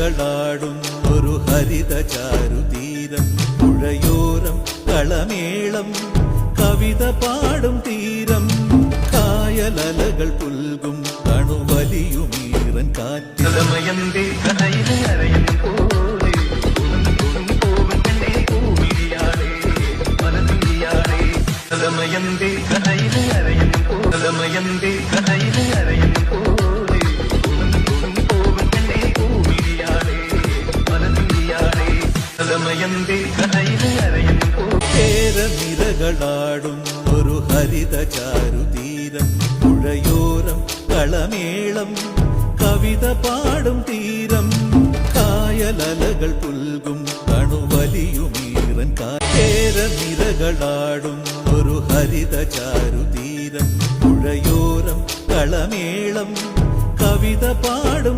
കേരനിരകളാടും ഒരു ഹരിത ചാരുതീരം പുഴയോരം കളമേളം കവിത പാടും തീരം കായലലകൾ പുൽകും കണുവലിയുമീറൻ കാറ്റിലമയന്തേ യന്തേ കഥയിലെ അരയും കഥമയന്തേ കഥയിലെ അരയും പോലെ മനസ്സിയാളേ കഥമയന്തേ കഥയിലെ അരയും കേരനിരകളാടും ഒരു ഹരിത ചാരുതീരം പുഴയോരം കളമേളം കവിത പാടും തീരം കായലലകൾ പുൽകും കണുവലിയുമീറൻ കേരനിരകളാടും ഒരു ഹരിത ചാരുതീരം പുഴയോരം കളമേളം കവിത പാടും